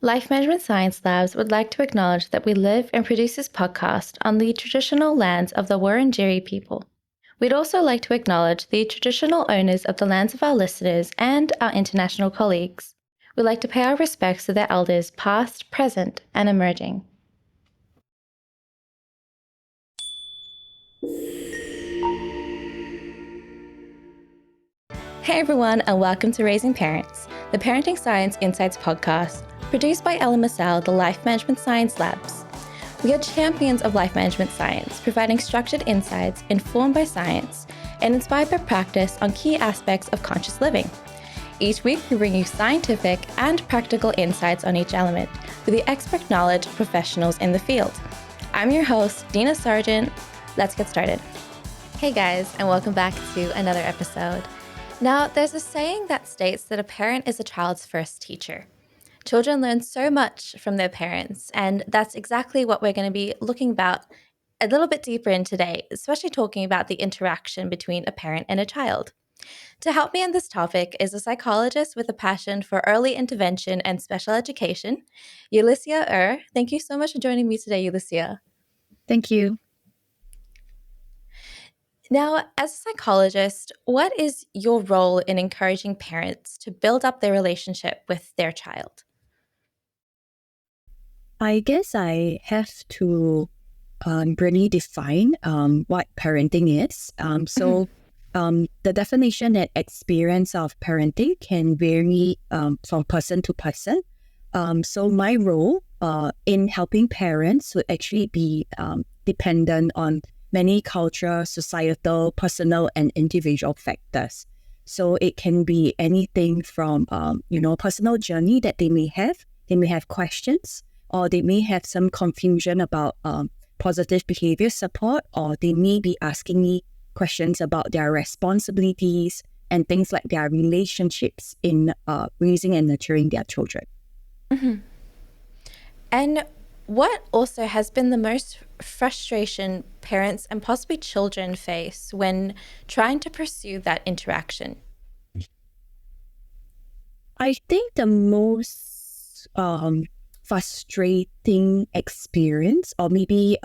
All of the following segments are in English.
Life Management Science Labs would like to acknowledge that we live and produce this podcast on the traditional lands of the Wurundjeri people. We'd also like to acknowledge the traditional owners of the lands of our listeners and our international colleagues. We'd like to pay our respects to their elders past, present, and emerging. Hey everyone, and welcome to Raising Parents, the Parenting Science Insights podcast, produced by Ella Massell, the Life Management Science Labs. We are champions of life management science, providing structured insights informed by science and inspired by practice on key aspects of conscious living. Each week, we bring you scientific and practical insights on each element with the expert knowledge of professionals in the field. I'm your host, Dina Sargeant. Let's get started. Hey guys, and welcome back to another episode. Now, there's a saying that states that a parent is a child's first teacher. Children learn so much from their parents, and that's exactly what we're going to be looking about a little bit deeper in today, especially talking about the interaction between a parent and a child. To help me on this topic is a psychologist with a passion for early intervention and special education, Eulisia Er. Thank you so much for joining me today, Eulisia. Thank you. Now, as a psychologist, what is your role in encouraging parents to build up their relationship with their child? I guess I have to really define what parenting is. The definition and experience of parenting can vary from person to person. So my role in helping parents would actually be dependent on many cultural, societal, personal, and individual factors. So it can be anything from, personal journey that they may have. They may have questions, or they may have some confusion about positive behavior support, or they may be asking me questions about their responsibilities and things like their relationships in raising and nurturing their children. Mm-hmm. And what also has been the most frustration parents and possibly children face when trying to pursue that interaction? I think the most frustrating experience, or maybe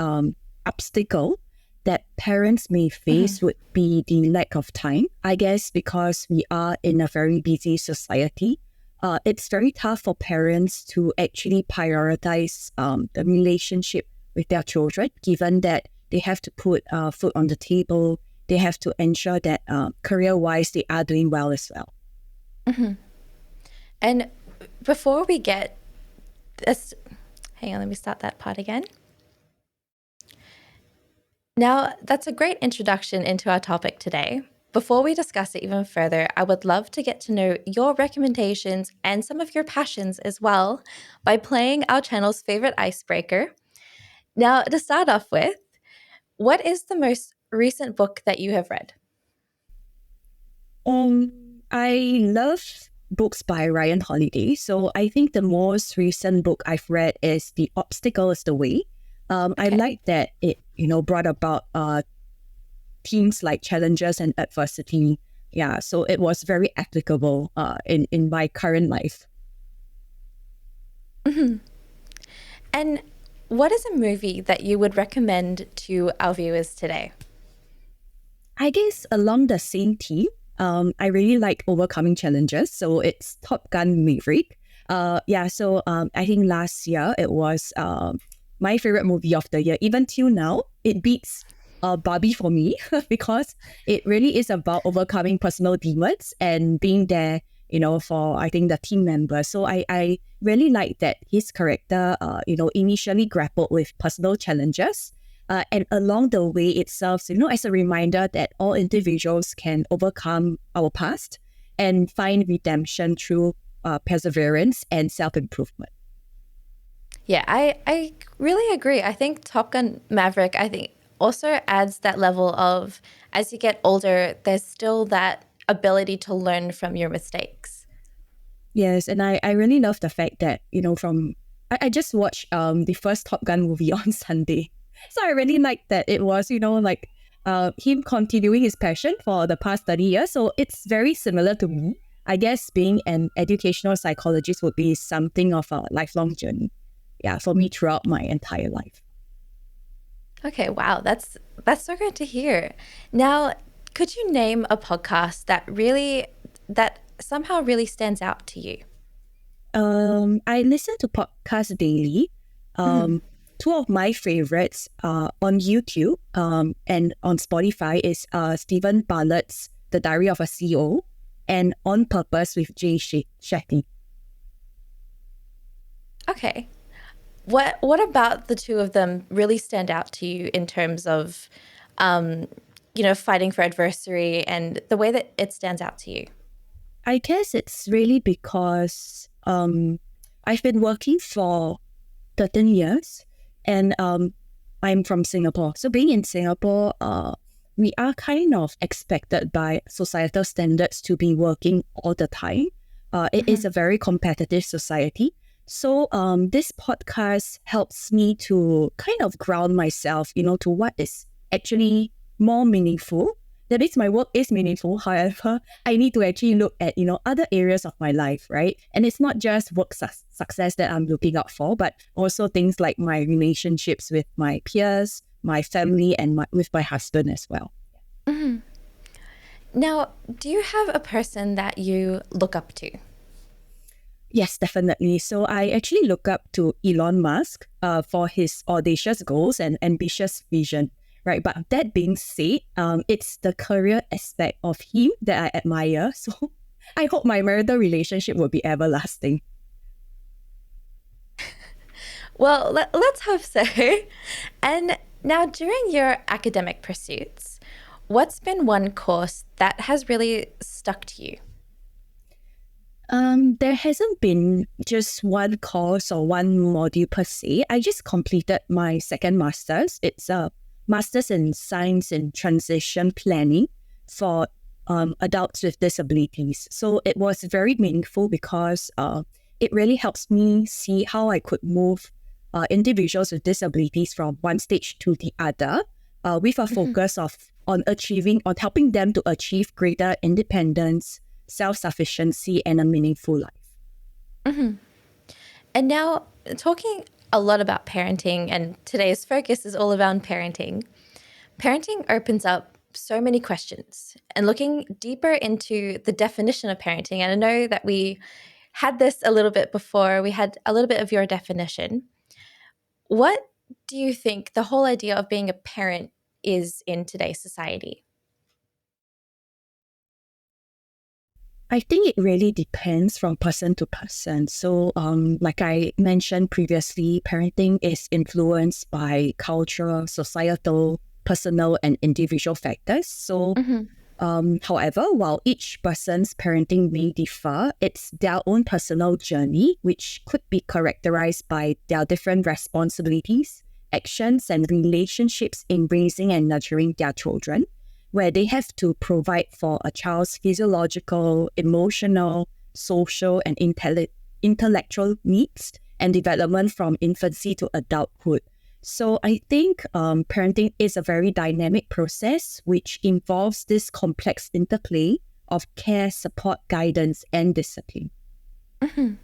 obstacle that parents may face would be the lack of time. I guess because we are in a very busy society, it's very tough for parents to actually prioritize the relationship with their children, given that they have to put food on the table. They have to ensure that career-wise, they are doing well as well. Mm-hmm. And before we get this, hang on, let me start that part again. Now, that's a great introduction into our topic today. Before we discuss it even further, I would love to get to know your recommendations and some of your passions as well by playing our channel's favorite icebreaker. Now, to start off with, what is the most recent book that you have read? I love books by Ryan Holiday. So I think the most recent book I've read is The Obstacle is the Way. I like that it, brought about themes like challenges and adversity. Yeah, so it was very applicable in my current life. Mm-hmm. And what is a movie that you would recommend to our viewers today? I guess along the same theme, I really like overcoming challenges. So it's Top Gun Maverick. I think last year it was my favorite movie of the year. Even till now, it beats Barbie for me because it really is about overcoming personal demons and being there, for, I think, the team members. So I really like that his character, initially grappled with personal challenges. And along the way, it serves, as a reminder that all individuals can overcome our past and find redemption through perseverance and self-improvement. Yeah, I really agree. I think Top Gun Maverick, also adds that level of, as you get older, there's still that ability to learn from your mistakes. Yes, and I really love the fact that, I just watched the first Top Gun movie on Sunday. So I really liked that it was, him continuing his passion for the past 30 years. So it's very similar to me. I guess being an educational psychologist would be something of a lifelong journey. Yeah, for me throughout my entire life. Okay, wow, that's so good to hear. Now, could you name a podcast that somehow really stands out to you? I listen to podcasts daily. Two of my favorites on YouTube and on Spotify is Stephen Bartlett's The Diary of a CEO and On Purpose with Jay Shetty. Okay. What about the two of them really stand out to you in terms of, fighting for adversary and the way that it stands out to you? I guess it's really because I've been working for 13 years and I'm from Singapore. So being in Singapore, we are kind of expected by societal standards to be working all the time. It is a very competitive society. So this podcast helps me to kind of ground myself, to what is actually more meaningful. That means my work is meaningful. However, I need to actually look at, other areas of my life, right? And it's not just work success that I'm looking out for, but also things like my relationships with my peers, my family, and with my husband as well. Mm-hmm. Now, do you have a person that you look up to? Yes, definitely. So I actually look up to Elon Musk for his audacious goals and ambitious vision. Right, but that being said, it's the career aspect of him that I admire. So I hope my marital relationship will be everlasting. Well, let's hope so. And now, during your academic pursuits, what's been one course that has really stuck to you? There hasn't been just one course or one module per se. I just completed my second master's. It's a Master's in Science and Transition Planning for adults with disabilities. So it was very meaningful because it really helps me see how I could move individuals with disabilities from one stage to the other with a focus on helping them to achieve greater independence, self-sufficiency, and a meaningful life. Mm-hmm. And now, talking a lot about parenting, and today's focus is all around parenting. Parenting opens up so many questions, and looking deeper into the definition of parenting, and I know that we had this a little bit before, we had a little bit of your definition. What do you think the whole idea of being a parent is in today's society? I think it really depends from person to person. So, like I mentioned previously, parenting is influenced by cultural, societal, personal, and individual factors. So, however, while each person's parenting may differ, it's their own personal journey, which could be characterized by their different responsibilities, actions, and relationships in raising and nurturing their children, where they have to provide for a child's physiological, emotional, social, and intellectual needs and development from infancy to adulthood. So I think parenting is a very dynamic process which involves this complex interplay of care, support, guidance, and discipline. Mm-hmm.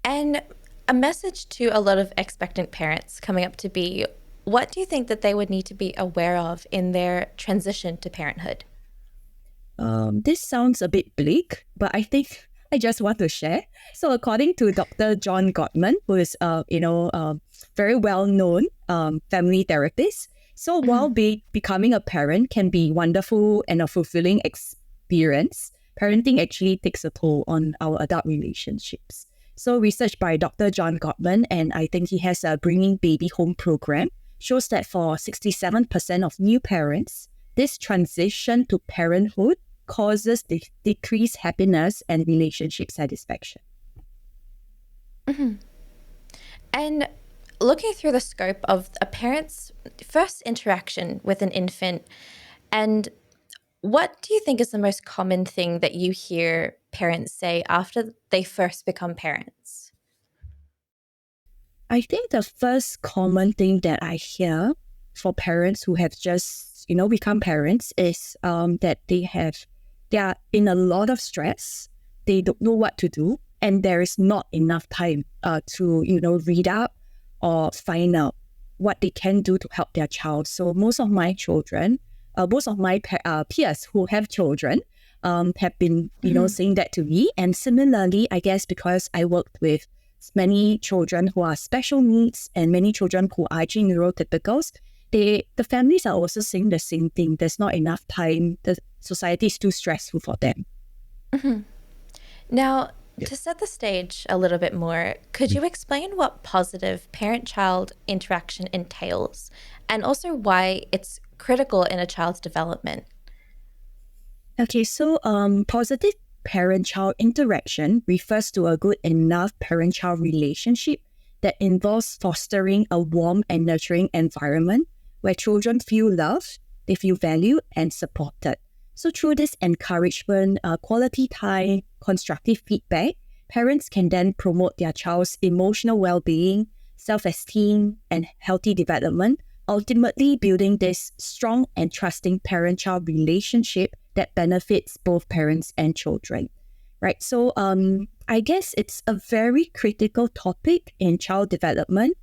And a message to a lot of expectant parents coming up to be, what do you think that they would need to be aware of in their transition to parenthood? This sounds a bit bleak, but I think I just want to share. So according to Dr. John Gottman, who is very well-known family therapist, so while becoming a parent can be wonderful and a fulfilling experience, parenting actually takes a toll on our adult relationships. So research by Dr. John Gottman, and I think he has a Bringing Baby Home program, shows that for 67% of new parents, this transition to parenthood causes decreased happiness and relationship satisfaction. Mm-hmm. And looking through the scope of a parent's first interaction with an infant, and what do you think is the most common thing that you hear parents say after they first become parents? I think the first common thing that I hear for parents who have just, become parents is that they have they are in a lot of stress. They don't know what to do, and there is not enough time to, read up or find out what they can do to help their child. So most of my children, most of my peers who have children have been, saying that to me. And similarly, I guess because I worked with many children who are special needs and many children who are actually neurotypicals, the families are also saying the same thing. There's not enough time. The society is too stressful for them. Now, to set the stage a little bit more, could you explain what positive parent-child interaction entails and also why it's critical in a child's development? Okay, so positive parent-child interaction refers to a good enough parent-child relationship that involves fostering a warm and nurturing environment where children feel loved, they feel valued and supported. So through this encouragement, quality time, constructive feedback, parents can then promote their child's emotional well-being, self-esteem, and healthy development, ultimately building this strong and trusting parent-child relationship that benefits both parents and children, right? So I guess it's a very critical topic in child development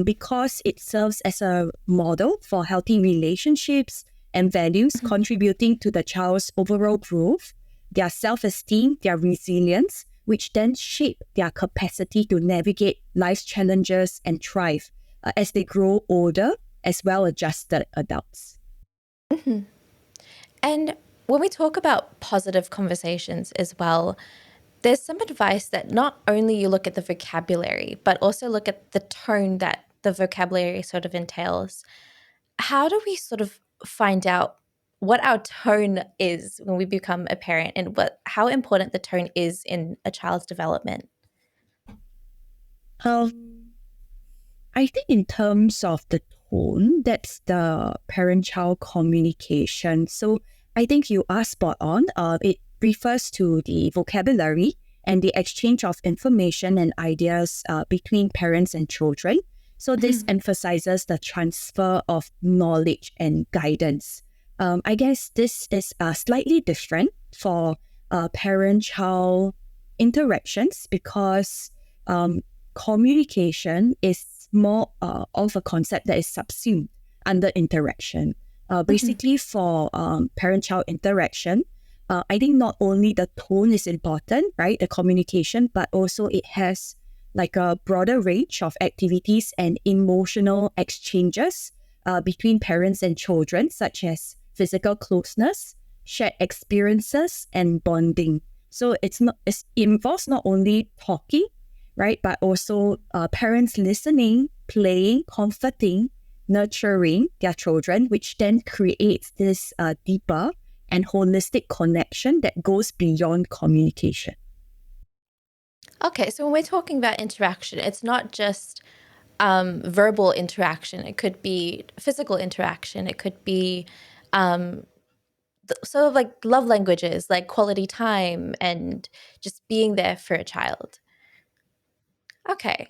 because it serves as a model for healthy relationships and values, contributing to the child's overall growth, their self-esteem, their resilience, which then shape their capacity to navigate life's challenges and thrive as they grow older as well-adjusted adults. And when we talk about positive conversations as well, there's some advice that not only you look at the vocabulary, but also look at the tone that the vocabulary sort of entails. How do we sort of find out what our tone is when we become a parent and how important the tone is in a child's development? I think in terms of the tone, that's the parent-child communication. So I think you are spot on. It refers to the vocabulary and the exchange of information and ideas between parents and children. So this emphasizes the transfer of knowledge and guidance. I guess this is slightly different for parent-child interactions because communication is more of a concept that is subsumed under interaction. Basically, for parent-child interaction, I think not only the tone is important, right, the communication, but also it has like a broader range of activities and emotional exchanges between parents and children, such as physical closeness, shared experiences, and bonding. So it involves not only talking, right, but also parents listening, playing, comforting, nurturing their children, which then creates this deeper and holistic connection that goes beyond communication. Okay, so when we're talking about interaction, it's not just verbal interaction. It could be physical interaction. It could be sort of like love languages, like quality time and just being there for a child. Okay,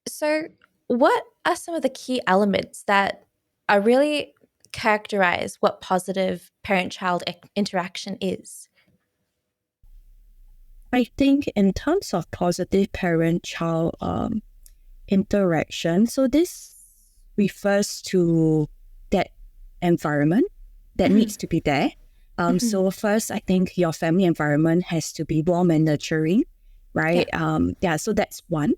so what are some of the key elements that are really characterize what positive parent-child interaction is? I think in terms of positive parent-child interaction, so this refers to that environment that needs to be there. So first, I think your family environment has to be warm and nurturing, right? So that's one.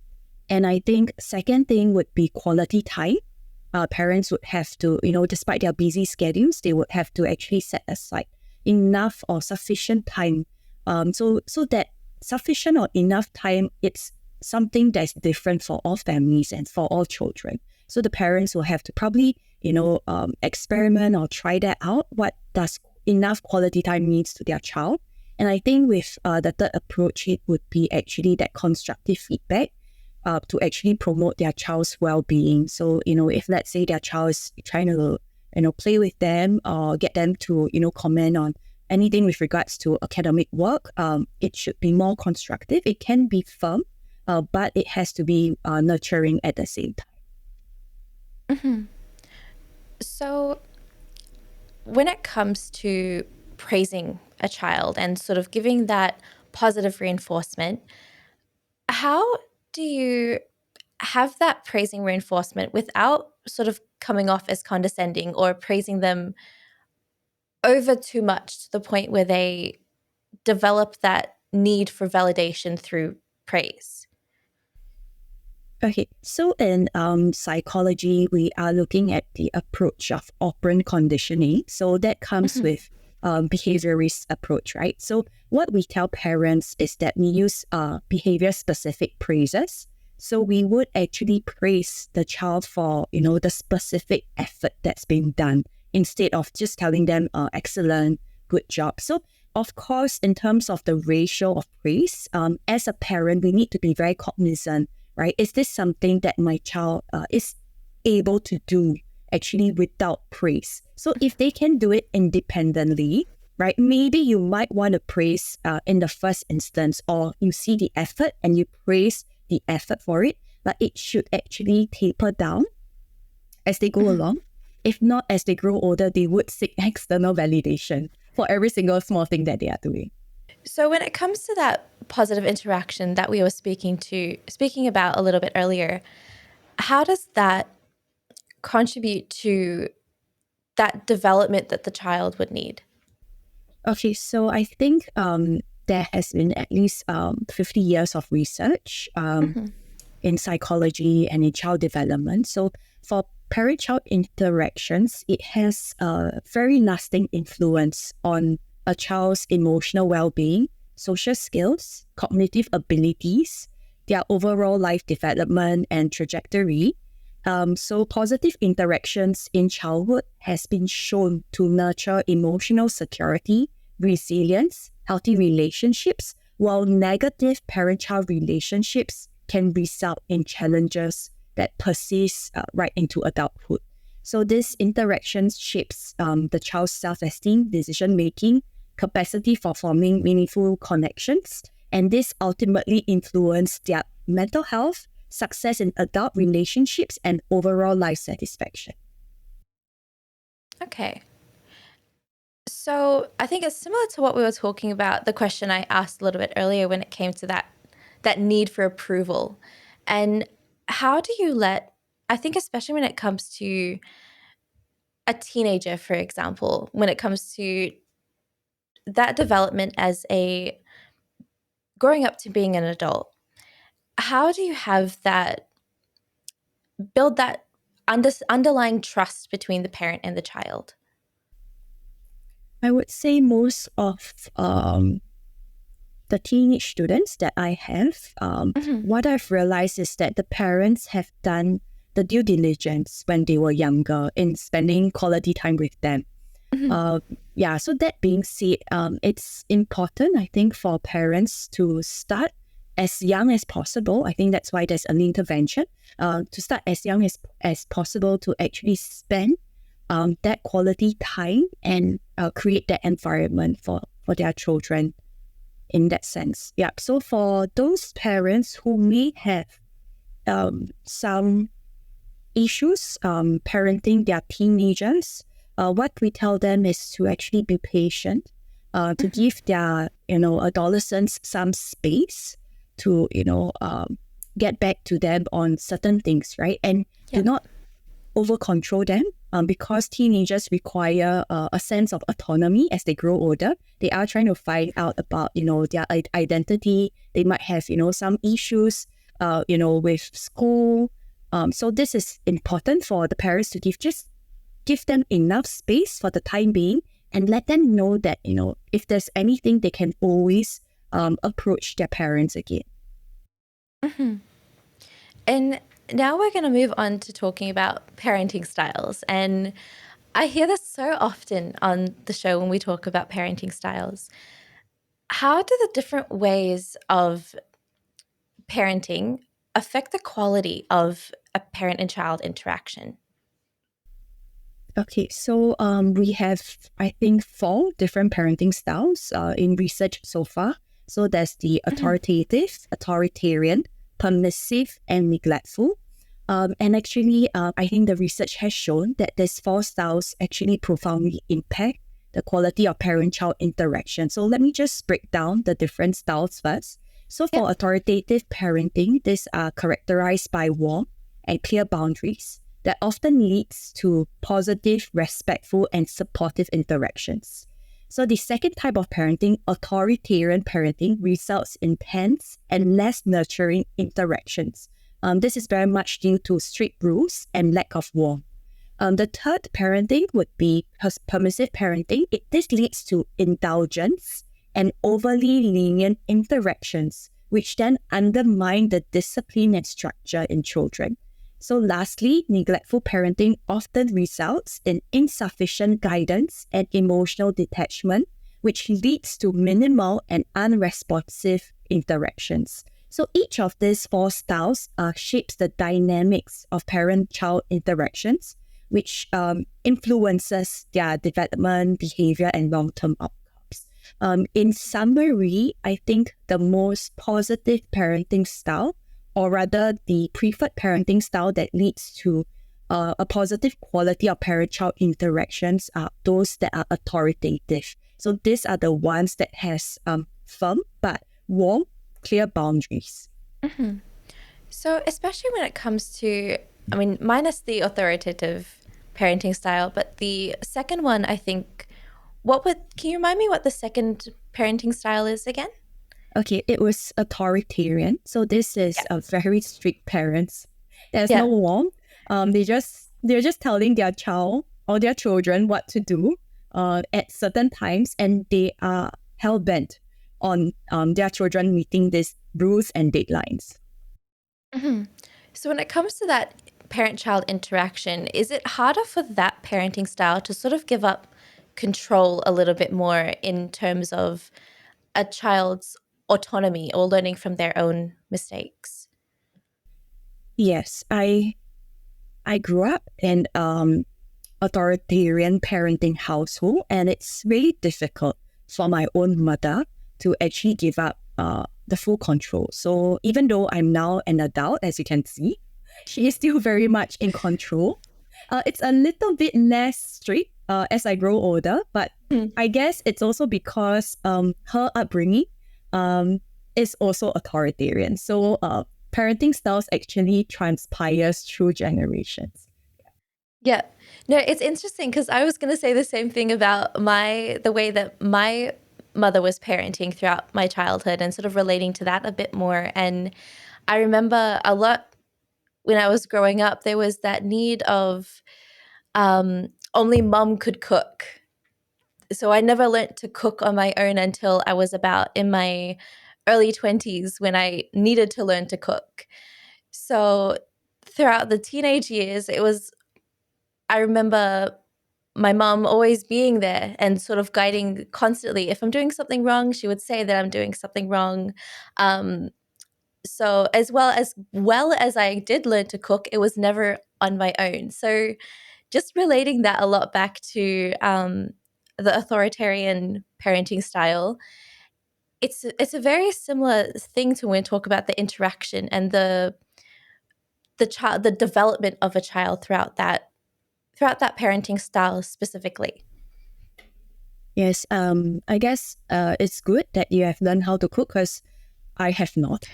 And I think second thing would be quality time. Parents would have to, despite their busy schedules, they would have to actually set aside enough or sufficient time. So that sufficient or enough time, it's something that's different for all families and for all children. So the parents will have to probably, experiment or try that out. What does enough quality time means to their child? And I think with the third approach, it would be actually that constructive feedback to actually promote their child's well-being. So, if let's say their child is trying to, play with them or get them to, comment on anything with regards to academic work, it should be more constructive. It can be firm, but it has to be nurturing at the same time. So when it comes to praising a child and sort of giving that positive reinforcement, how do you have that praising reinforcement without sort of coming off as condescending or praising them over too much to the point where they develop that need for validation through praise? Okay, so in psychology, we are looking at the approach of operant conditioning. So that comes with behaviorist approach, right? So what we tell parents is that we use behavior-specific praises. So we would actually praise the child for, the specific effort that's being done instead of just telling them, excellent, good job. So of course, in terms of the ratio of praise, as a parent, we need to be very cognizant, right? Is this something that my child is able to do actually without praise? So if they can do it independently, right, maybe you might want to praise in the first instance, or you see the effort and you praise the effort for it, but it should actually taper down as they go along. If not, as they grow older, they would seek external validation for every single small thing that they are doing. So when it comes to that positive interaction that we were speaking about a little bit earlier, how does that contribute to that development that the child would need? Okay, so I think there has been at least 50 years of research in psychology and in child development. So for parent-child interactions, it has a very lasting influence on a child's emotional well-being, social skills, cognitive abilities, their overall life development and trajectory. So positive interactions in childhood has been shown to nurture emotional security, resilience, healthy relationships, while negative parent-child relationships can result in challenges that persist right into adulthood. So this interaction shapes the child's self-esteem, decision-making, capacity for forming meaningful connections, and this ultimately influences their mental health, success in adult relationships, and overall life satisfaction. Okay. So I think it's similar to what we were talking about, the question I asked a little bit earlier when it came to that need for approval. And how do you I think especially when it comes to a teenager, for example, when it comes to that development as growing up to being an adult, how do you build that underlying trust between the parent and the child? I would say most of the teenage students that I have, what I've realized is that the parents have done the due diligence when they were younger in spending quality time with them. So that being said, it's important, I think, for parents to start as young as possible. I think that's why there's an intervention, to start as young as possible to actually spend that quality time and create that environment for their children in that sense. Yeah. So for those parents who may have some issues parenting their teenagers, what we tell them is to actually be patient, to give their adolescents some space to get back to them on certain things, right? And do not over control them, because teenagers require a sense of autonomy as they grow older. They are trying to find out about their identity. They might have some issues with school. So this is important for the parents to give them enough space for the time being, and let them know that if there's anything, they can always approach their parents again. And now we're going to move on to talking about parenting styles. And I hear this so often on the show when we talk about parenting styles. How do the different ways of parenting affect the quality of a parent and child interaction? Okay, so we have, I think, 4 different parenting styles in research so far. So there's the authoritative, authoritarian, permissive, and neglectful. And actually, I think the research has shown that these 4 styles actually profoundly impact the quality of parent-child interaction. So let me just break down the different styles first. So for authoritative parenting, these are characterized by warm and clear boundaries that often leads to positive, respectful, and supportive interactions. So the second type of parenting, authoritarian parenting, results in tense and less nurturing interactions. This is very much due to strict rules and lack of warmth. The third parenting would be permissive parenting. This leads to indulgence and overly lenient interactions, which then undermine the discipline and structure in children. So lastly, neglectful parenting often results in insufficient guidance and emotional detachment, which leads to minimal and unresponsive interactions. So each of these four styles shapes the dynamics of parent-child interactions, which influences their development, behavior, and long-term outcomes. In summary, I think the most positive parenting style, or rather the preferred parenting style that leads to a positive quality of parent-child interactions, are those that are authoritative. So these are the ones that has firm but warm, clear boundaries. Mm-hmm. So especially when it comes to, I mean, minus the authoritative parenting style, but the second one, I think, can you remind me what the second parenting style is again? Okay, it was authoritarian. So this is a very strict parents. There's no warmth. They're just telling their child or their children what to do at certain times, and they are hell bent on their children meeting these rules and deadlines. Mm-hmm. So when it comes to that parent-child interaction, is it harder for that parenting style to sort of give up control a little bit more in terms of a child's autonomy or learning from their own mistakes? Yes, I grew up in authoritarian parenting household, and it's really difficult for my own mother to actually give up the full control. So even though I'm now an adult, as you can see, she is still very much in control. It's a little bit less strict as I grow older, but I guess it's also because her upbringing is also authoritarian. So parenting styles actually transpires through generations. Yeah. No, it's interesting because I was going to say the same thing about the way that my mother was parenting throughout my childhood and sort of relating to that a bit more. And I remember a lot when I was growing up, there was that need of only mum could cook. So I never learnt to cook on my own until I was about in my early 20s when I needed to learn to cook. So throughout the teenage years, I remember my mom always being there and sort of guiding constantly. If I'm doing something wrong, she would say that I'm doing something wrong. So as well as I did learn to cook, it was never on my own. So just relating that a lot back to the authoritarian parenting style, it's a very similar thing to when we talk about the interaction and the development of a child throughout that parenting style specifically. Yes, I guess it's good that you have learned how to cook, because I have not.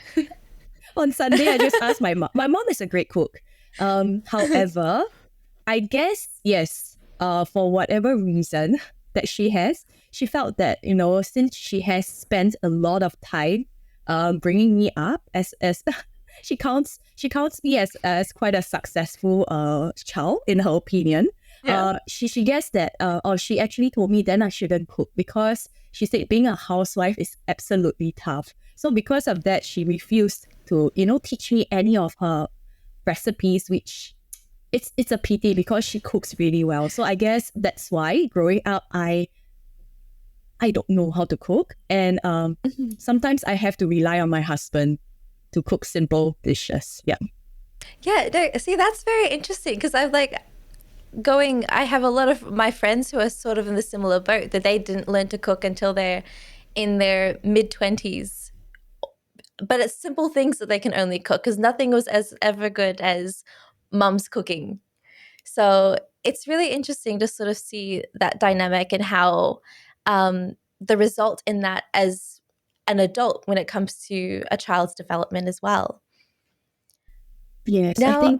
On Sunday, I just asked my mom. My mom is a great cook. However, I guess, yes, for whatever reason that she felt that, since she has spent a lot of time bringing me up as she counts me as quite a successful child in her opinion. Yeah. She guessed that, or she actually told me then I shouldn't cook, because she said being a housewife is absolutely tough. So because of that, she refused to, teach me any of her recipes, which it's a pity because she cooks really well. So I guess that's why growing up, I don't know how to cook. And sometimes I have to rely on my husband to cook simple dishes. Yeah. Yeah, no, see, that's very interesting because I have a lot of my friends who are sort of in the similar boat, that they didn't learn to cook until they're in their mid-20s. But it's simple things that they can only cook because nothing was as ever good as mum's cooking. So it's really interesting to sort of see that dynamic and how the result in that as an adult when it comes to a child's development as well. Yes, Now,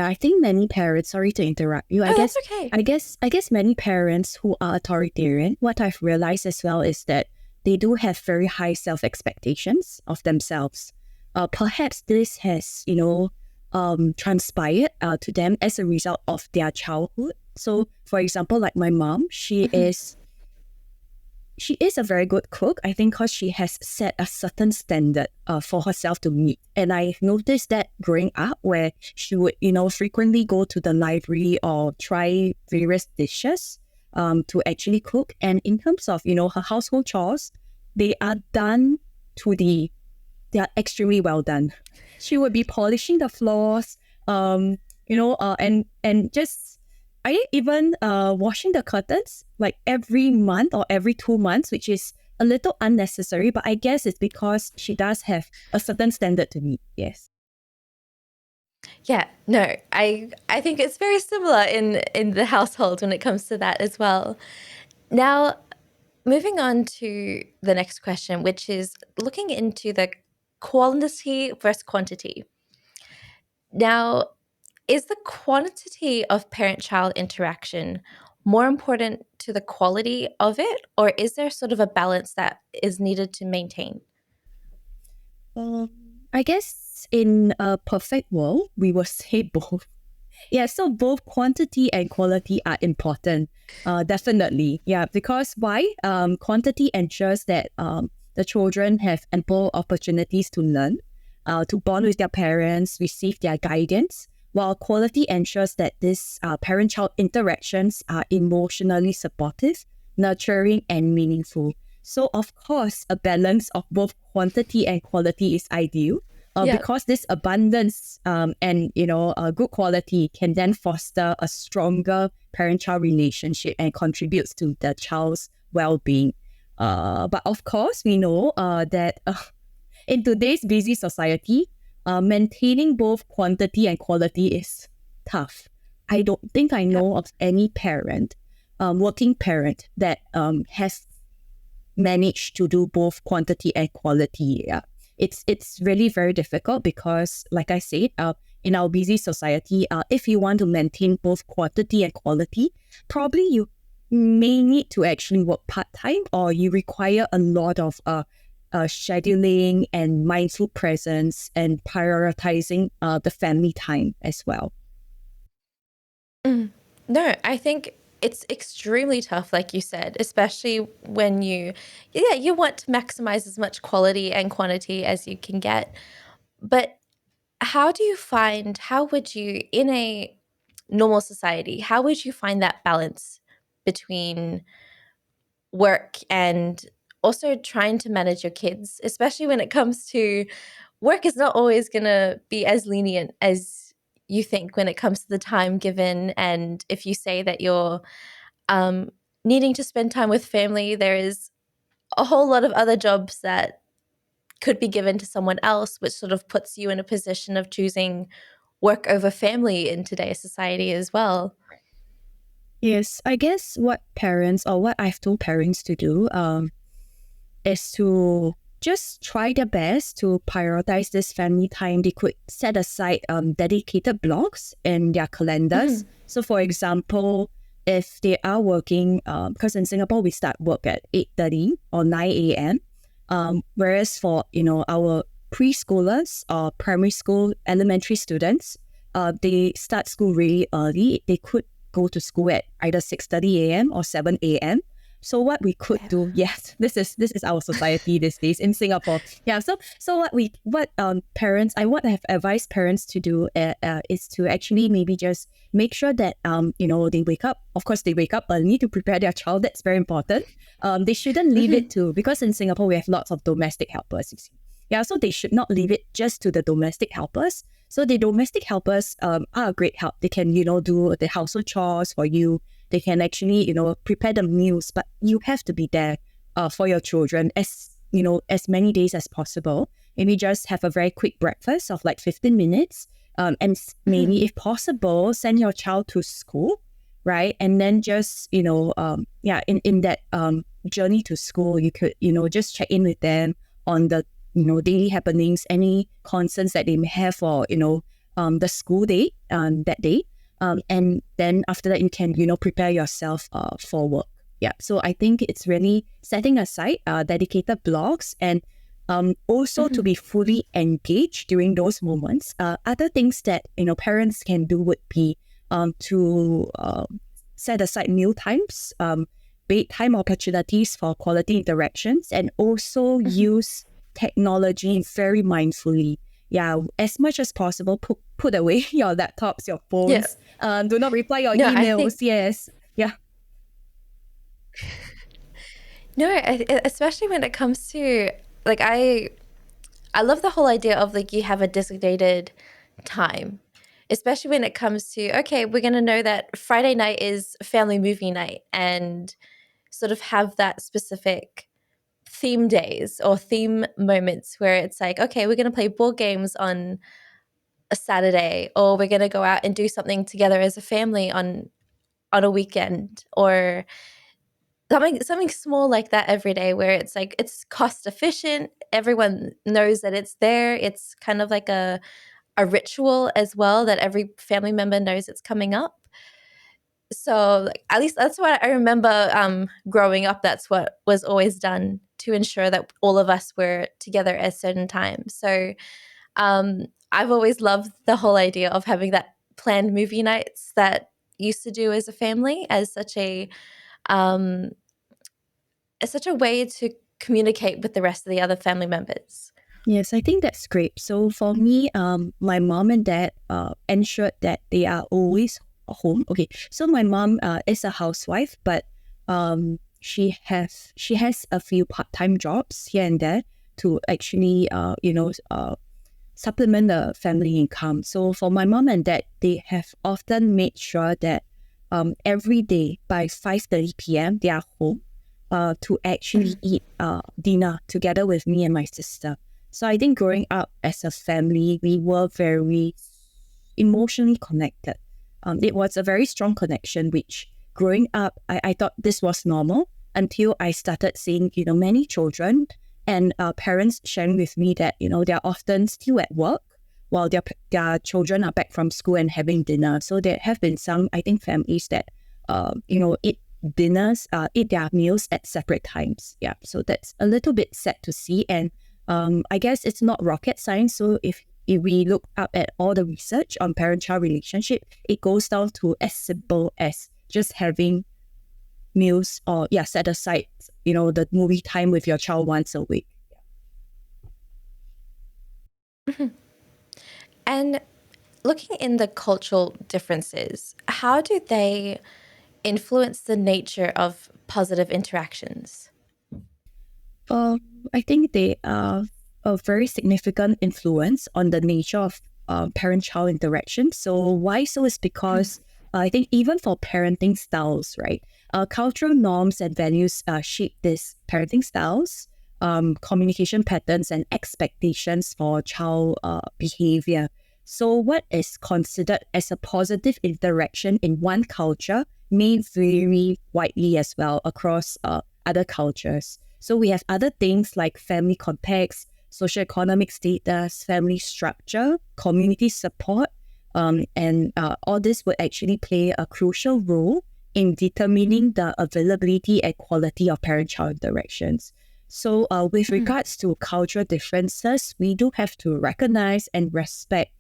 I think many parents, sorry to interrupt you. that's okay. I guess many parents who are authoritarian, what I've realized as well is that they do have very high self-expectations of themselves. Perhaps this has, transpired to them as a result of their childhood. So, for example, like my mom, she is a very good cook, I think, because she has set a certain standard for herself to meet. And I've noticed that growing up where she would, frequently go to the library or try various dishes to actually cook. And in terms of, her household chores, they are done they are extremely well done. She would be polishing the floors, and just even washing the curtains like every month or every 2 months, which is a little unnecessary, but I guess it's because she does have a certain standard to meet. Yes. Yeah, no, I think it's very similar in the household when it comes to that as well. Now, moving on to the next question, which is looking into the quality versus quantity. Now, is the quantity of parent-child interaction more important to the quality of it, or is there sort of a balance that is needed to maintain? I guess in a perfect world, we will say both. Yeah, so both quantity and quality are important, definitely. Yeah, because why? Quantity ensures that the children have ample opportunities to learn, to bond with their parents, receive their guidance, while quality ensures that these parent-child interactions are emotionally supportive, nurturing, and meaningful. So, of course, a balance of both quantity and quality is ideal. Because this abundance and good quality can then foster a stronger parent-child relationship and contributes to the child's well-being. But of course, we know that in today's busy society, maintaining both quantity and quality is tough. I don't think I know of any parent, working parent, that has managed to do both quantity and quality. Yeah. It's really very difficult because, like I said, in our busy society, if you want to maintain both quantity and quality, probably you may need to actually work part-time, or you require a lot of scheduling and mindful presence and prioritizing the family time as well. No, I think it's extremely tough, like you said, especially when you want to maximize as much quality and quantity as you can get. But how would you, in a normal society, how would you find that balance between work and also trying to manage your kids, especially when it comes to work is not always going to be as lenient as you think when it comes to the time given. And if you say that you're needing to spend time with family, there is a whole lot of other jobs that could be given to someone else, which sort of puts you in a position of choosing work over family in today's society as well. Yes, I guess what I've told parents to do is to just try their best to prioritize this family time. They could set aside dedicated blocks in their calendars. So, for example, if they are working, because in Singapore we start work at 8:30 or 9 a.m., whereas for our preschoolers or primary school, elementary students, they start school really early. They could go to school at either 6:30 a.m. or 7 a.m. So what we could do, yes, this is our society these days in Singapore. Yeah. So what parents, I would have advised parents to do is to actually maybe just make sure that they wake up. Of course, they wake up early to prepare their child. That's very important. They shouldn't leave it to, because in Singapore we have lots of domestic helpers. You see. Yeah. So they should not leave it just to the domestic helpers. So the domestic helpers are a great help. They can do the household chores for you. They can actually, prepare the meals, but you have to be there for your children as many days as possible. Maybe just have a very quick breakfast of like 15 minutes. maybe if possible, send your child to school, right? And then just, in that journey to school, you could, just check in with them on the, daily happenings, any concerns that they may have for, the school day, that day. And then after that, you can, prepare yourself for work. Yeah. So I think it's really setting aside dedicated blocks and also to be fully engaged during those moments. Other things that, parents can do would be to set aside meal times, bedtime opportunities for quality interactions, and also use technology very mindfully. Yeah, as much as possible, put away your laptops, your phones. Do not reply your No, emails. Yes. Yeah. No, especially when it comes to like I love the whole idea of like you have a designated time, especially when it comes to okay, we're gonna know that Friday night is family movie night and sort of have that specific theme days or theme moments where it's like okay, we're gonna play board games on a Saturday or we're gonna go out and do something together as a family on a weekend or something small like that every day where it's like it's cost efficient, everyone knows that it's there, it's kind of like a ritual as well that every family member knows it's coming up. So like, at least that's what I remember growing up, that's what was always done to ensure that all of us were together at certain times. So I've always loved the whole idea of having that planned movie nights that used to do as a family as such a way to communicate with the rest of the other family members. Yes, I think that's great. So for me, my mom and dad ensured that they are always home. Okay, so my mom is a housewife, but she has a few part-time jobs here and there to actually supplement the family income. So for my mom and dad, they have often made sure that every day by 5:30 p.m. they are home to actually eat dinner together with me and my sister. So I think growing up as a family, we were very emotionally connected. It was a very strong connection, which growing up, I thought this was normal until I started seeing, many children and parents sharing with me that, they're often still at work while their children are back from school and having dinner. So there have been some, I think, families that, eat their meals at separate times. Yeah, so that's a little bit sad to see. And I guess it's not rocket science. So if we look up at all the research on parent-child relationship, it goes down to as simple as just having meals or set aside, the movie time with your child once a week. And looking in the cultural differences, how do they influence the nature of positive interactions? I think they are a very significant influence on the nature of parent-child interaction. So why so is because I think even for parenting styles, right? Cultural norms and values shape these parenting styles, communication patterns and expectations for child behavior. So what is considered as a positive interaction in one culture may vary widely as well across other cultures. So we have other things like family context, socioeconomic status, family structure, community support, and all this would actually play a crucial role in determining the availability and quality of parent-child interactions. So with regards to cultural differences, we do have to recognize and respect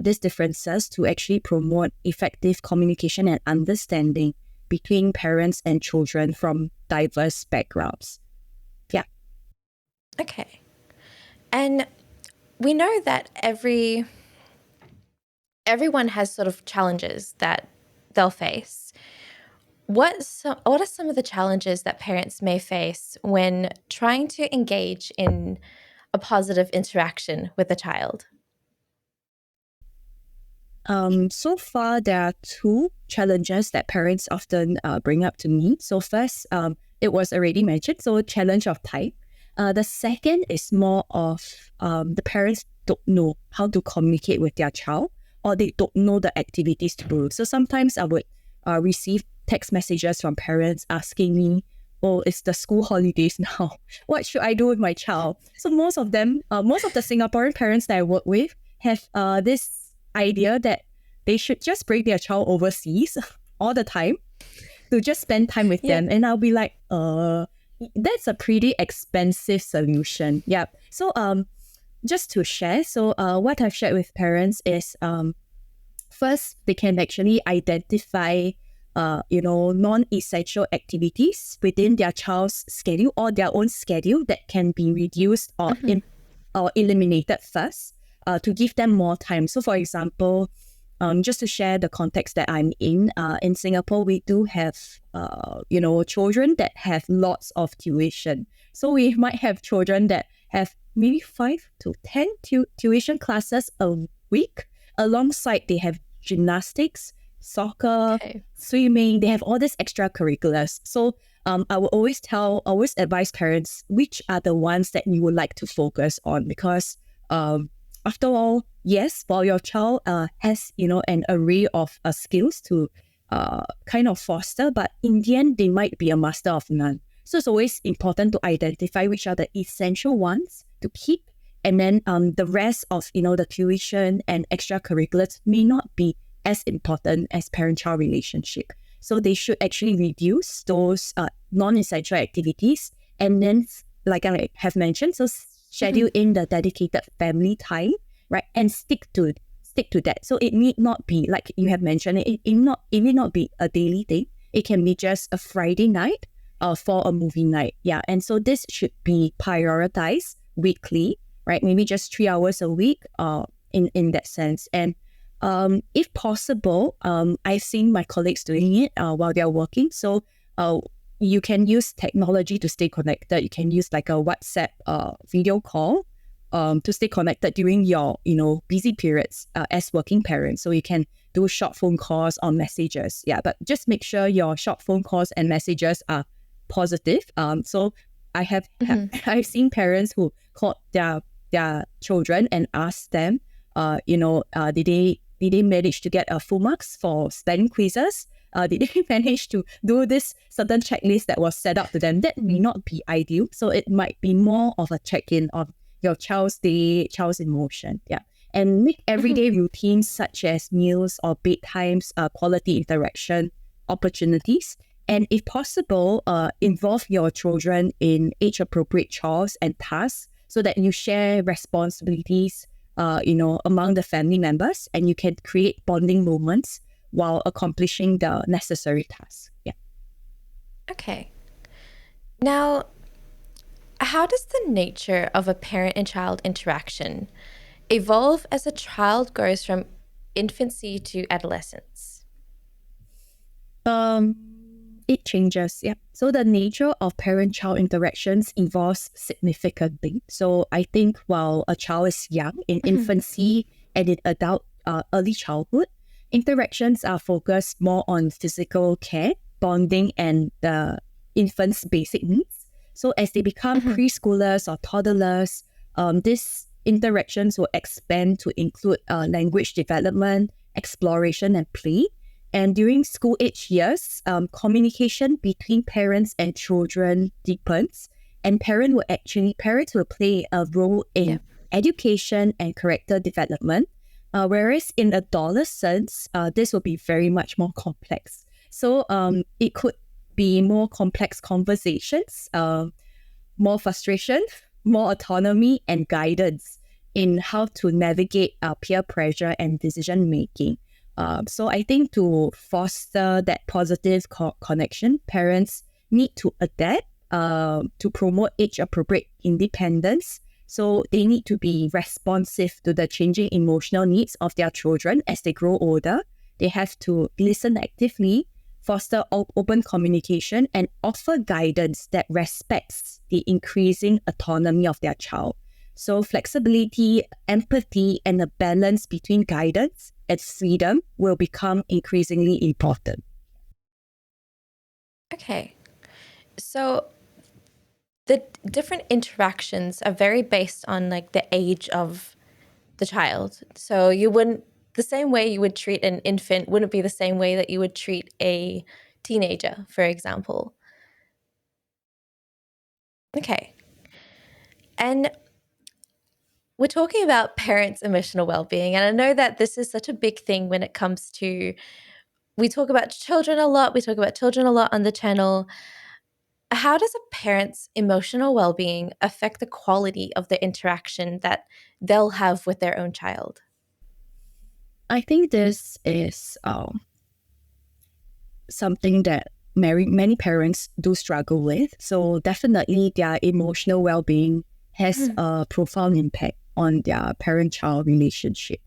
these differences to actually promote effective communication and understanding between parents and children from diverse backgrounds. Yeah. Okay. And we know that everyone has sort of challenges that they'll face. What are some of the challenges that parents may face when trying to engage in a positive interaction with a child? So far, there are two challenges that parents often bring up to me. So first, it was already mentioned, so challenge of time. The second is more of the parents don't know how to communicate with their child or they don't know the activities to do. So sometimes I would receive text messages from parents asking me, oh, it's the school holidays now. What should I do with my child? So most of them, most of the Singaporean parents that I work with have this idea that they should just bring their child overseas all the time to just spend time with them. And I'll be like, that's a pretty expensive solution. Yeah. So just to share, so what I've shared with parents is first, they can actually identify non-essential activities within their child's schedule or their own schedule that can be reduced or or eliminated first to give them more time. So for example, just to share the context that I'm in Singapore, we do have, children that have lots of tuition. So we might have children that have maybe 5 to 10 tuition classes a week. Alongside, they have gymnastics, soccer, swimming. They have all these extracurriculars. So I will always advise parents which are the ones that you would like to focus on, because after all, yes, while your child has an array of skills to kind of foster, but in the end they might be a master of none. So it's always important to identify which are the essential ones to keep, and then the rest of the tuition and extracurriculars may not be as important as parent-child relationship. So they should actually reduce those non-essential activities, and then, like I have mentioned, so schedule in the dedicated family time, right, and stick to that. So it need not be, like you have mentioned, it need not be a daily thing. It can be just a Friday night for a movie night. Yeah, and so this should be prioritized weekly, right? Maybe just 3 hours a week in that sense. And if possible, I've seen my colleagues doing it while they're working. So you can use technology to stay connected. You can use like a WhatsApp video call to stay connected during your busy periods as working parents. So you can do short phone calls or messages. Yeah, but just make sure your short phone calls and messages are positive. So I have I've seen parents who called their children and asked them, did they manage to get full marks for spelling quizzes? Did they manage to do this certain checklist that was set up to them? That may not be ideal. So it might be more of a check-in of your child's day, child's emotion. Yeah. And make everyday routines such as meals or bedtimes, quality interaction opportunities. And if possible, involve your children in age-appropriate chores and tasks so that you share responsibilities among the family members, and you can create bonding moments while accomplishing the necessary tasks. Yeah. Okay. Now, how does the nature of a parent and child interaction evolve as a child grows from infancy to adolescence? It changes. Yeah. So the nature of parent-child interactions evolves significantly. So I think while a child is young, in infancy and in early childhood, interactions are focused more on physical care, bonding, and the infant's basic needs. So as they become preschoolers or toddlers, these interactions will expand to include language development, exploration, and play. And during school age years, communication between parents and children deepens, and parents will play a role in education and character development. Whereas in adolescence, this will be very much more complex. So it could be more complex conversations, more frustration, more autonomy, and guidance in how to navigate peer pressure and decision making. So I think to foster that positive connection, parents need to adapt to promote age-appropriate independence. So they need to be responsive to the changing emotional needs of their children as they grow older. They have to listen actively, foster open communication, and offer guidance that respects the increasing autonomy of their child. So flexibility, empathy, and a balance between guidance and freedom will become increasingly important. Okay. So the different interactions are very based on like the age of the child. So you wouldn't the same way you would treat an infant wouldn't be the same way that you would treat a teenager, for example. Okay. And we're talking about parents' emotional well-being, and I know that this is such a big thing when it comes to, we talk about children a lot, on the channel. How does a parent's emotional well-being affect the quality of the interaction that they'll have with their own child? I think this is something that many parents do struggle with. So definitely their emotional well-being has a profound impact on their parent-child relationship.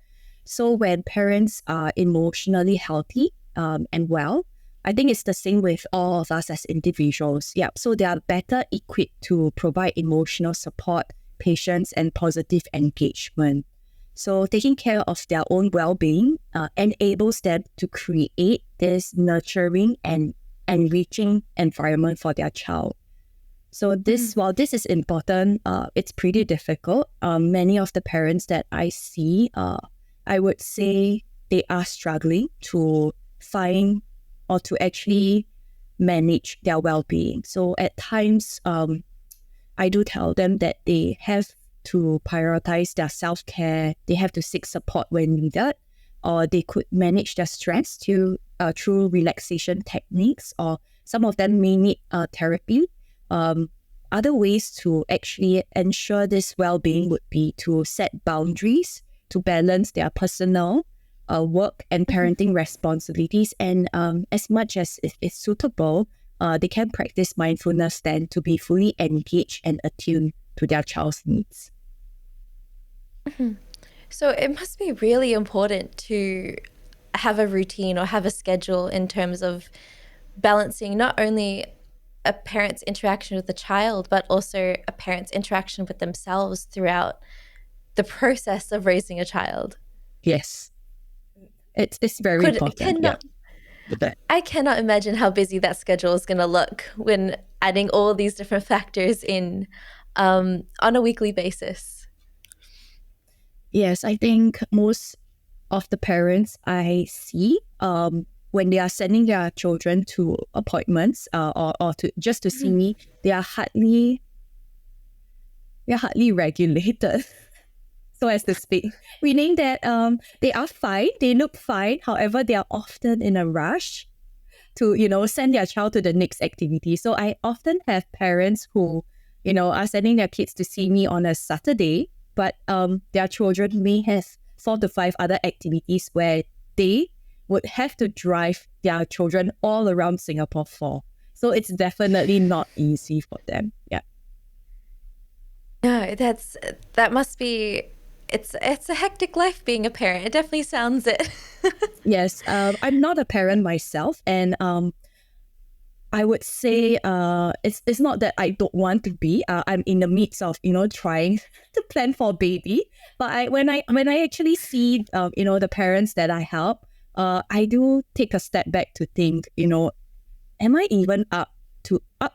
So when parents are emotionally healthy and well, I think it's the same with all of us as individuals. Yeah, so they are better equipped to provide emotional support, patience, and positive engagement. So taking care of their own well-being enables them to create this nurturing and enriching environment for their child. So while this is important, it's pretty difficult. Many of the parents that I see, I would say they are struggling to find or to actually manage their well-being. So at times, I do tell them that they have to prioritize their self-care, they have to seek support when needed, or they could manage their stress through relaxation techniques, or some of them may need therapy. Other ways to actually ensure this well-being would be to set boundaries, to balance their personal, work and parenting responsibilities, and as much as it is suitable, they can practice mindfulness then to be fully engaged and attuned to their child's needs. So it must be really important to have a routine or have a schedule in terms of balancing not only a parent's interaction with the child, but also a parent's interaction with themselves throughout the process of raising a child. Yes, it's very important. I cannot imagine how busy that schedule is going to look when adding all these different factors in on a weekly basis. Yes, I think most of the parents I see, when they are sending their children to appointments or to just to see me, they are hardly regulated, so as to speak. Meaning that they are fine, they look fine. However, they are often in a rush to send their child to the next activity. So I often have parents who are sending their kids to see me on a Saturday, but their children may have 4 to 5 other activities where they would have to drive their children all around Singapore for. So it's definitely not easy for them. Yeah. No, that must be, it's a hectic life being a parent. It definitely sounds it. Yes, I'm not a parent myself, and I would say it's not that I don't want to be. I'm in the midst of trying to plan for a baby. But when I actually see the parents that I help, I do take a step back to think, am I even up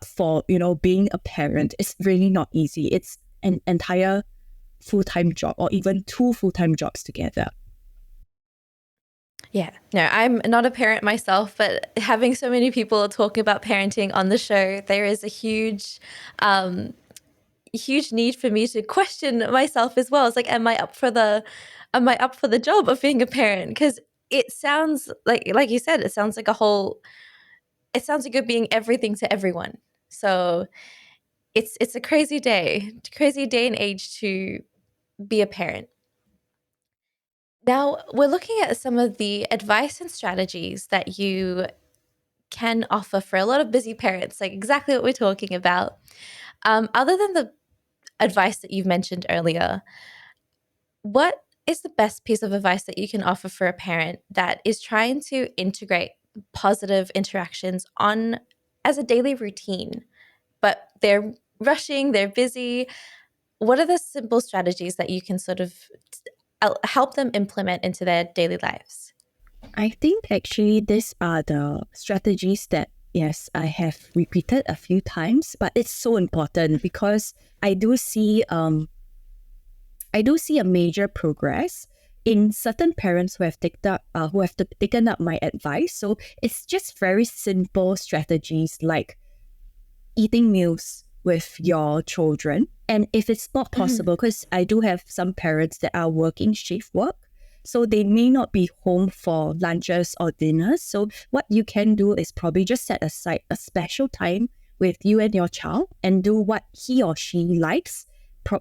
for being a parent? It's really not easy. It's an entire full-time job, or even 2 full-time jobs together. Yeah, no, I'm not a parent myself, but having so many people talking about parenting on the show, there is a huge need for me to question myself as well. It's like, am I up for the job of being a parent? Because it sounds like you said, it sounds like you're being everything to everyone. So it's a crazy day and age to be a parent. Now, we're looking at some of the advice and strategies that you can offer for a lot of busy parents, like exactly what we're talking about. Other than the advice that you've mentioned earlier, what is the best piece of advice that you can offer for a parent that is trying to integrate positive interactions as a daily routine, but they're rushing, they're busy? What are the simple strategies that you can sort of help them implement into their daily lives? I think actually these are the strategies that, yes, I have repeated a few times, but it's so important because I do see a major progress in certain parents who have taken up my advice. So it's just very simple strategies like eating meals with your children. And if it's not possible, because I do have some parents that are working shift work, so they may not be home for lunches or dinners. So what you can do is probably just set aside a special time with you and your child and do what he or she likes.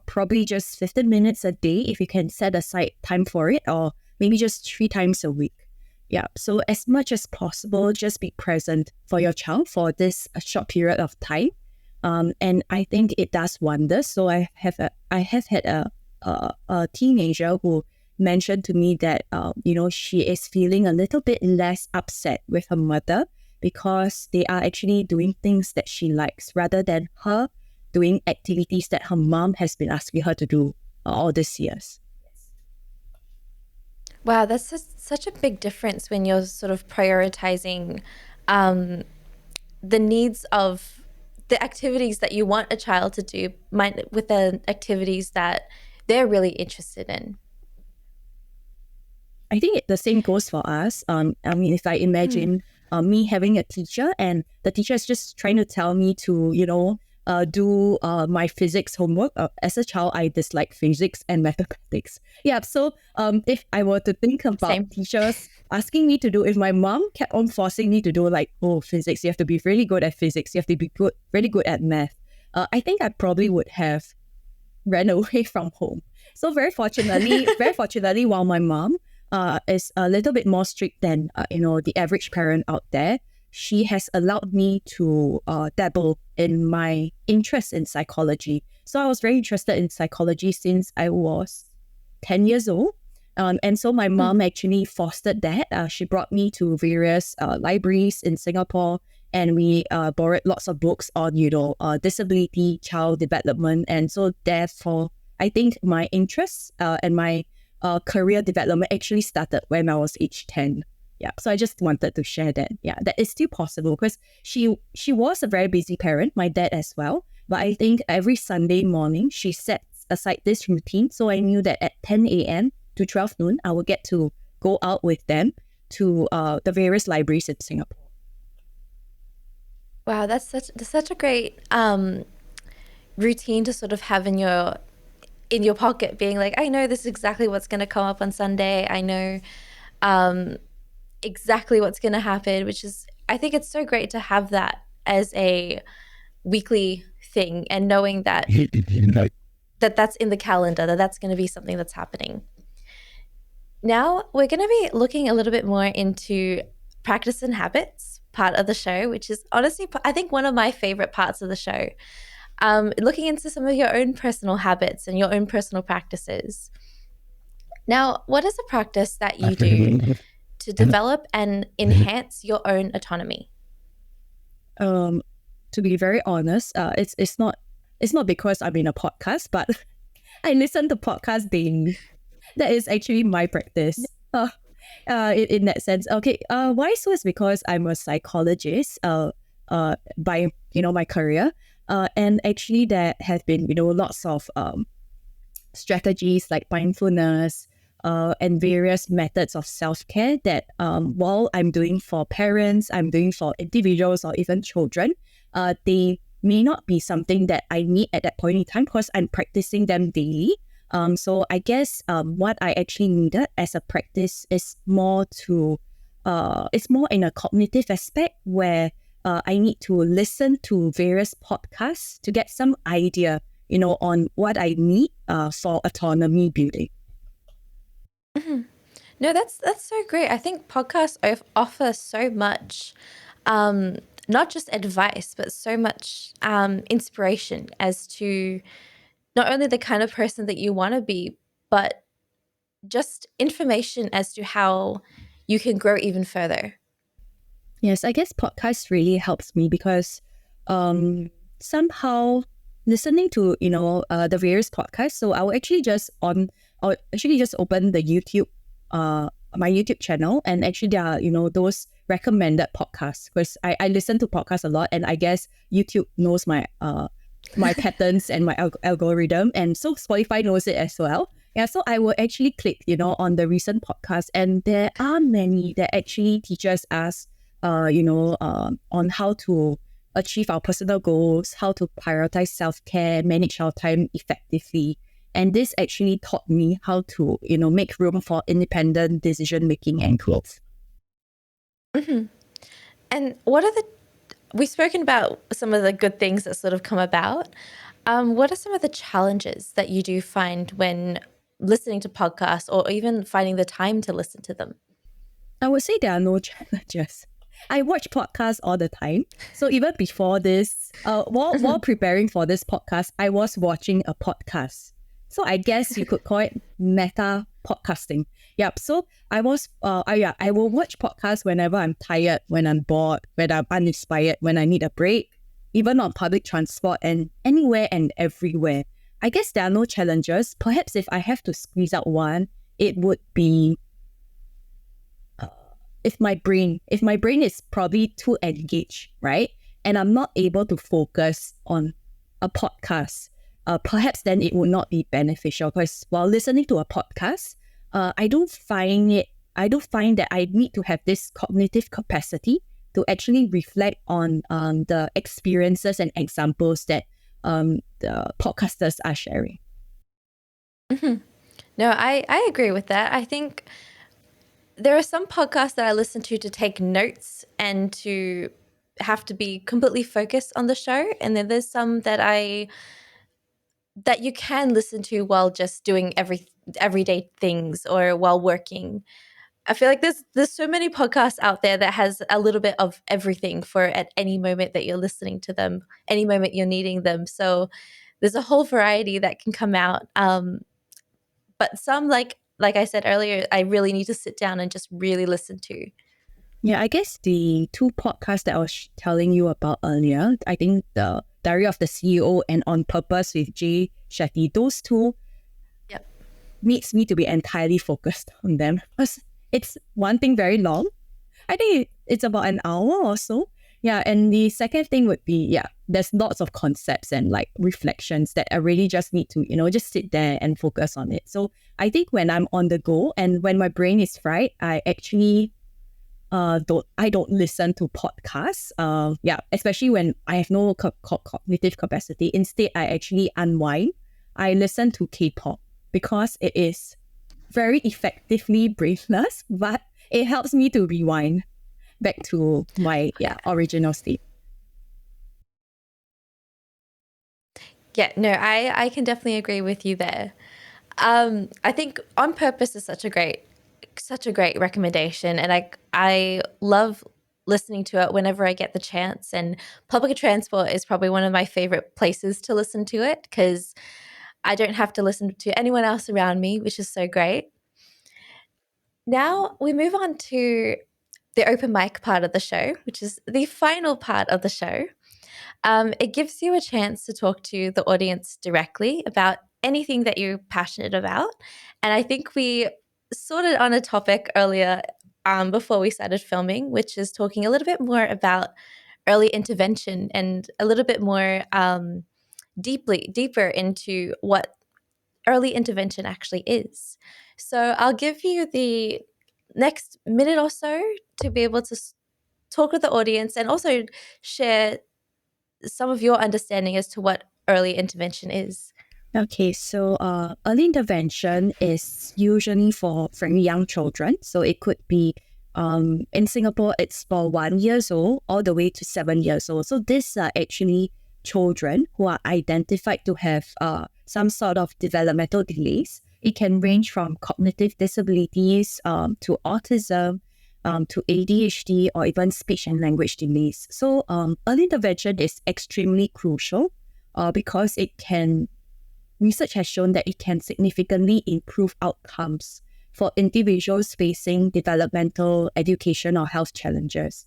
Probably just 15 minutes a day if you can set aside time for it, or maybe just 3 times a week. Yeah, so as much as possible, just be present for your child for this short period of time. And I think it does wonders. So I have had a teenager who mentioned to me that she is feeling a little bit less upset with her mother because they are actually doing things that she likes rather than her doing activities that her mom has been asking her to do all these years. Wow, that's just such a big difference when you're sort of prioritizing the needs of the activities that you want a child to do with the activities that they're really interested in. I think the same goes for us. If I imagine me having a teacher and the teacher is just trying to tell me to, do my physics homework. As a child, I dislike physics and mathematics. Yeah, so if I were to think about teachers asking me to do, if my mom kept on forcing me to do physics, you have to be really good at physics, you have to be really good at math, I think I probably would have ran away from home. So very fortunately, while my mom is a little bit more strict than the average parent out there, she has allowed me to dabble in my interest in psychology. So I was very interested in psychology since I was 10 years old. And so my mom actually fostered that. She brought me to various libraries in Singapore, and we borrowed lots of books on, disability, child development. And so therefore, I think my interests and my career development actually started when I was age 10. Yeah, so I just wanted to share that. Yeah, that is still possible because she was a very busy parent, my dad as well. But I think every Sunday morning, she sets aside this routine. So I knew that at 10 a.m. to 12 noon, I would get to go out with them to the various libraries in Singapore. Wow, that's such a great routine to sort of have in your pocket, being like, I know this is exactly what's going to come up on Sunday. I know exactly what's going to happen, which is, I think it's so great to have that as a weekly thing, and knowing that that's in the calendar, that's going to be something that's happening. Now we're going to be looking a little bit more into practice and habits part of the show, which is honestly, I think, one of my favorite parts of the show. Looking into some of your own personal habits and your own personal practices. Now, what is a practice that you do to develop and enhance your own autonomy? To be very honest, it's not because I'm in a podcast, but I listen to podcasts daily. That is actually my practice. In that sense. Okay. Why so is because I'm a psychologist. By my career. And actually, there have been lots of strategies like mindfulness. And various methods of self-care that while I'm doing for parents, I'm doing for individuals or even children, they may not be something that I need at that point in time because I'm practicing them daily. So I guess what I actually needed as a practice is more it's more in a cognitive aspect where I need to listen to various podcasts to get some idea, on what I need for autonomy building. Mm-hmm. No, that's so great. I think podcasts offer so much, not just advice, but so much inspiration as to not only the kind of person that you want to be, but just information as to how you can grow even further. Yes, I guess podcast really helps me because somehow listening to the various podcasts. So I'll actually just open the YouTube my YouTube channel, and actually there are those recommended podcasts because I listen to podcasts a lot, and I guess YouTube knows my my patterns and my algorithm, and so Spotify knows it as well. Yeah, so I will actually click, on the recent podcast, and there are many that actually teaches us, on how to achieve our personal goals, how to prioritize self-care, manage our time effectively. And this actually taught me how to, make room for independent decision-making and growth. Mm-hmm. And we've spoken about some of the good things that sort of come about. What are some of the challenges that you do find when listening to podcasts or even finding the time to listen to them? I would say there are no challenges. I watch podcasts all the time. So even before this, while preparing for this podcast, I was watching a podcast. So I guess you could call it meta podcasting. Yep. So I will watch podcasts whenever I'm tired, when I'm bored, when I'm uninspired, when I need a break, even on public transport and anywhere and everywhere. I guess there are no challenges. Perhaps if I have to squeeze out one, it would be if my brain is probably too engaged, right? And I'm not able to focus on a podcast, perhaps then it would not be beneficial, because while listening to a podcast, I don't find that I need to have this cognitive capacity to actually reflect on the experiences and examples that the podcasters are sharing. Mm-hmm. No, I agree with that. I think there are some podcasts that I listen to take notes and to have to be completely focused on the show. And then there's some that you can listen to while just doing everyday things or while working. I feel like there's so many podcasts out there that has a little bit of everything for at any moment that you're listening to them, any moment you're needing them. So there's a whole variety that can come out. But some, like I said earlier, I really need to sit down and just really listen to. Yeah, I guess the two podcasts that I was telling you about earlier, I think the Diary of the CEO and On Purpose with Jay Shetty, those two needs me to be entirely focused on them, because it's one thing very long. I think it's about an hour or so. Yeah, and the second thing would be, there's lots of concepts and like reflections that I really just need to, just sit there and focus on it. So I think when I'm on the go and when my brain is fried, I actually don't listen to podcasts. Especially when I have no cognitive capacity. Instead, I actually unwind. I listen to K-pop because it is very effectively brainless, but it helps me to rewind back to my original state. Yeah, no, I can definitely agree with you there. I think On Purpose is such a great recommendation, and I love listening to it whenever I get the chance. And public transport is probably one of my favorite places to listen to it because I don't have to listen to anyone else around me, which is so great. Now we move on to the open mic part of the show, which is the final part of the show. It gives you a chance to talk to the audience directly about anything that you're passionate about. And I think we sorted on a topic earlier before we started filming, which is talking a little bit more about early intervention and a little bit more deeper into what early intervention actually is. So I'll give you the next minute or so to be able to talk with the audience and also share some of your understanding as to what early intervention is. Okay, so early intervention is usually for very young children. So it could be in Singapore, it's for 1 year old all the way to 7 years old. So these are actually children who are identified to have some sort of developmental delays. It can range from cognitive disabilities to autism, to ADHD, or even speech and language delays. So early intervention is extremely crucial because research has shown that it can significantly improve outcomes for individuals facing developmental, education, or health challenges.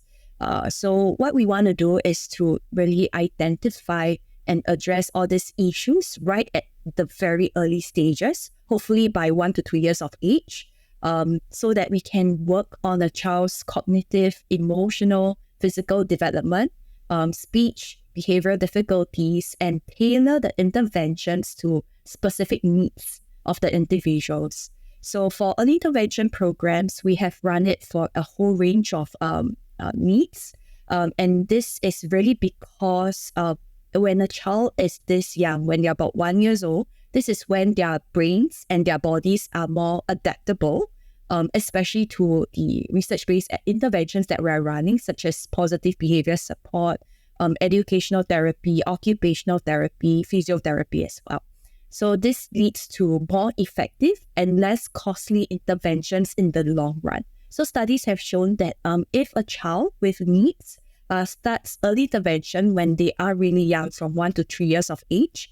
So what we want to do is to really identify and address all these issues right at the very early stages, hopefully by 1 to 2 years of age, so that we can work on a child's cognitive, emotional, physical development, speech, behavioral difficulties, and tailor the interventions to specific needs of the individuals. So for early intervention programs, we have run it for a whole range of needs. And this is really because when a child is this young, when they're about 1 year old, this is when their brains and their bodies are more adaptable, especially to the research-based interventions that we're running, such as positive behavior support, educational therapy, occupational therapy, physiotherapy as well. So this leads to more effective and less costly interventions in the long run. So studies have shown that if a child with needs starts early intervention when they are really young, from 1 to 3 years of age,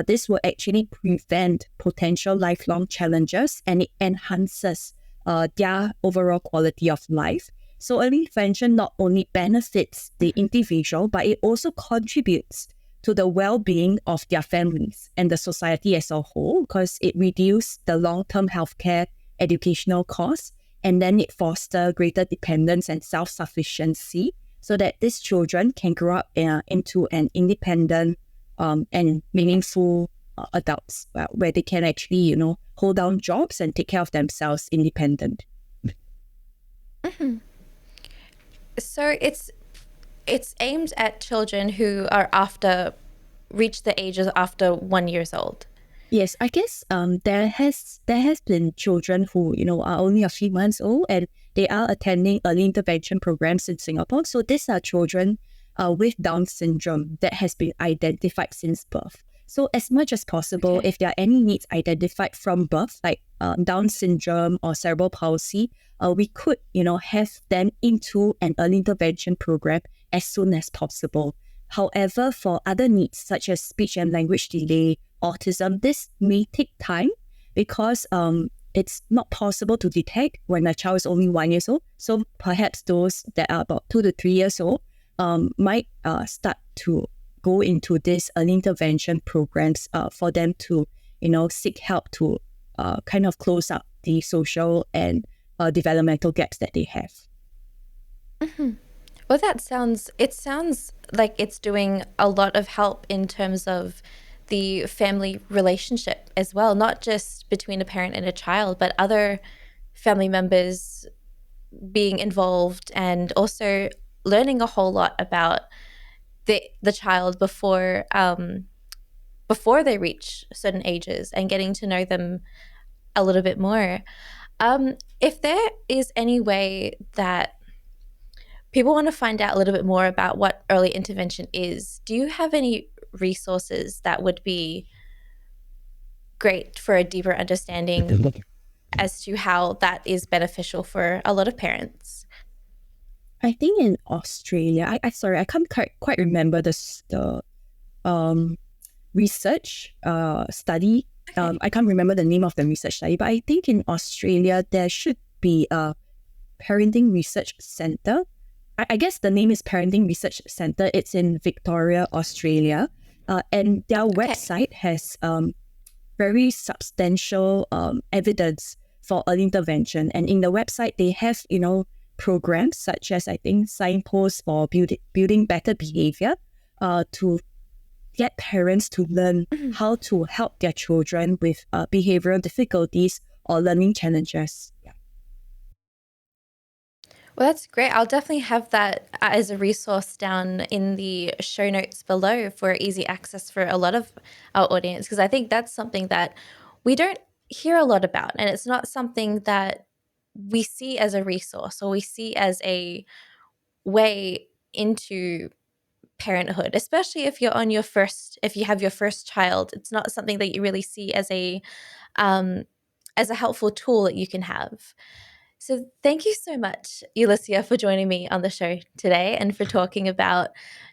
this will actually prevent potential lifelong challenges, and it enhances their overall quality of life. So early intervention not only benefits the individual, but it also contributes to the well-being of their families and the society as a whole, because it reduces the long-term healthcare educational costs, and then it fosters greater dependence and self-sufficiency so that these children can grow up into an independent and meaningful adults where they can actually, hold down jobs and take care of themselves independent. Mm-hmm. So it's aimed at children who are reach the ages after 1 year old. Yes, I guess there has been children who are only a few months old and they are attending early intervention programs in Singapore. So these are children with Down syndrome that has been identified since birth. So as much as possible, if there are any needs identified from birth, like Down syndrome or cerebral palsy, we could have them into an early intervention program as soon as possible. However, for other needs such as speech and language delay, autism, this may take time because it's not possible to detect when a child is only 1 year old. So perhaps those that are about 2 to 3 years old might start to go into these early intervention programs for them to, seek help to kind of close up the social and developmental gaps that they have. Mm-hmm. Well, it sounds like it's doing a lot of help in terms of the family relationship as well, not just between a parent and a child, but other family members being involved and also learning a whole lot about the child before they reach certain ages and getting to know them a little bit more. If there is any way that people want to find out a little bit more about what early intervention is, do you have any resources that would be great for a deeper understanding as to how that is beneficial for a lot of parents? I think in Australia, I can't quite remember the research study. I can't remember the name of the research study, but I think in Australia there should be a parenting research center. I guess the name is Parenting Research Center. It's in Victoria, Australia, and their website has very substantial evidence for early intervention. And in the website, they have programs such as, I think, signposts for building better behavior to get parents to learn how to help their children with behavioral difficulties or learning challenges. Yeah. Well, that's great. I'll definitely have that as a resource down in the show notes below for easy access for a lot of our audience, because I think that's something that we don't hear a lot about, and it's not something that we see as a resource or we see as a way into parenthood, especially if you have your first child. It's not something that you really see as a helpful tool that you can have. So thank you so much, Eulisia, for joining me on the show today and for talking about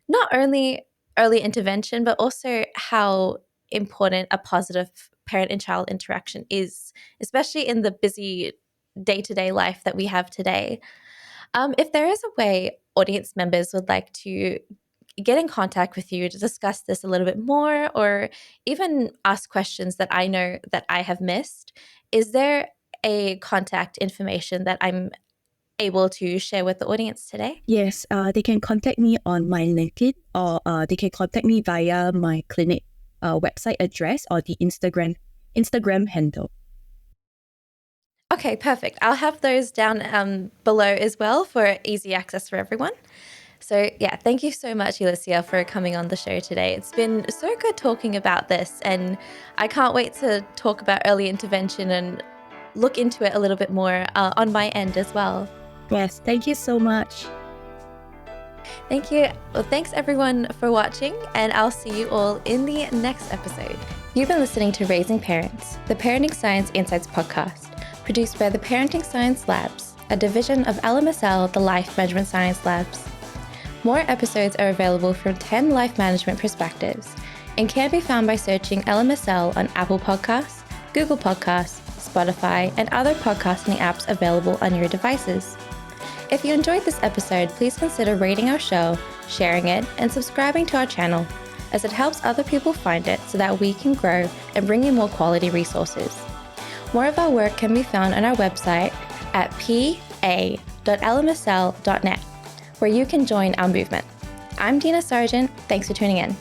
not only early intervention, but also how important a positive parent and child interaction is, especially in the busy day-to-day life that we have today. If there is a way audience members would like to get in contact with you to discuss this a little bit more, or even ask questions that I know that I have missed, is there a contact information that I'm able to share with the audience today? Yes, they can contact me on my LinkedIn, or they can contact me via my clinic website address or the Instagram Instagram handle. Okay, perfect. I'll have those down below as well for easy access for everyone. So yeah, thank you so much, Eulisia, for coming on the show today. It's been so good talking about this, and I can't wait to talk about early intervention and look into it a little bit more on my end as well. Yes, thank you so much. Thank you. Well, thanks everyone for watching, and I'll see you all in the next episode. You've been listening to Raising Parents, the Parenting Science Insights podcast, produced by the Parenting Science Labs, a division of LMSL, the Life Management Science Labs. More episodes are available from 10 life management perspectives and can be found by searching LMSL on Apple Podcasts, Google Podcasts, Spotify, and other podcasting apps available on your devices. If you enjoyed this episode, please consider rating our show, sharing it, and subscribing to our channel, as it helps other people find it so that we can grow and bring you more quality resources. More of our work can be found on our website at pa.lmsl.net, where you can join our movement. I'm Dina Sargeant. Thanks for tuning in.